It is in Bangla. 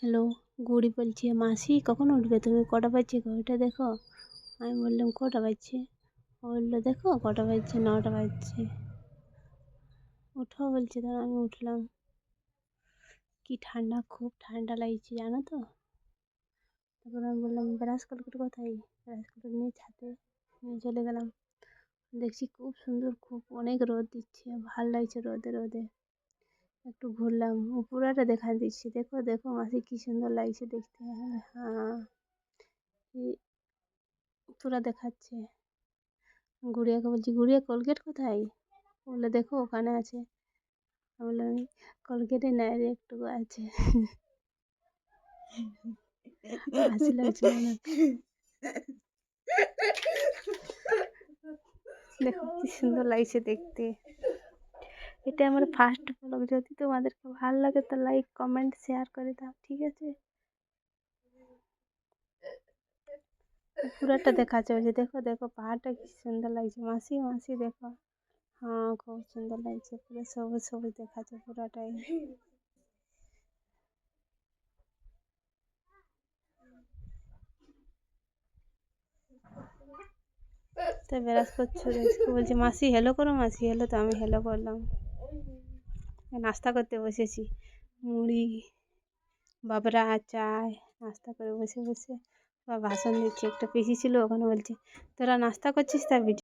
হ্যালো, গুড়ি বলছি। মাসি কখন উঠবে তুমি? কটা বাজছে ঘড়িটা দেখো। আমি বললাম কটা বাজছে? ও বললো দেখো কটা বাজছে, 9টা বাজছে। উঠো বলছে, তখন আমি উঠলাম। কি ঠান্ডা, খুব ঠান্ডা লাগছে জানো তো। তারপর আমি বললাম ব্রাশ কলকেট কোথায়? ব্রাশ কলকেট নিয়ে ছাদে নিয়ে চলে গেলাম। দেখছি খুব সুন্দর, খুব অনেক রোদ দিচ্ছে, ভাল লাগছে রোদে রোদে। একটু ঘুরলাম, পুরাটা দেখা দিচ্ছে। দেখো দেখো মাসি কি সুন্দর লাগছে দেখতে। হ্যাঁ, পুরা দেখাচ্ছে। গুড়িয়াকে বলছি গুড়িয়া কোলগেট কোথায়? বললো দেখো ওখানে আছে। আমি বললাম কোলগেটে নাই রে, একটু আছে। হাসি লাগছিল না? দেখো কি সুন্দর লাগছে দেখতে। এটা আমার ফার্স্ট ব্লগ। যদি তোমাদেরকে ভালো লাগে তো লাইক কমেন্ট শেয়ার করে দাও, ঠিক আছে? পুরাটা দেখাচ্ছে বলছে দেখো দেখো পাহাড়টা কি সুন্দর লাগছে। মাসি মাসি দেখো। হ্যাঁ খুব সুন্দর লাগছে, পুরো সবুজ সবুজ দেখাচ্ছে পুরাটাই। তো ব্রাশ করছো দেখছি, বলছে মাসি হ্যালো করো, মাসি হ্যালো। তো আমি হ্যালো করলাম। নাস্তা করতে বসেছি, মুড়ি বাবরা চায় নাস্তা করে বসে বসে। বা ভাষণ দিচ্ছে, একটা পিসি ছিল ওখানে, বলছে তোরা নাস্তা করছিস তা ভিডিও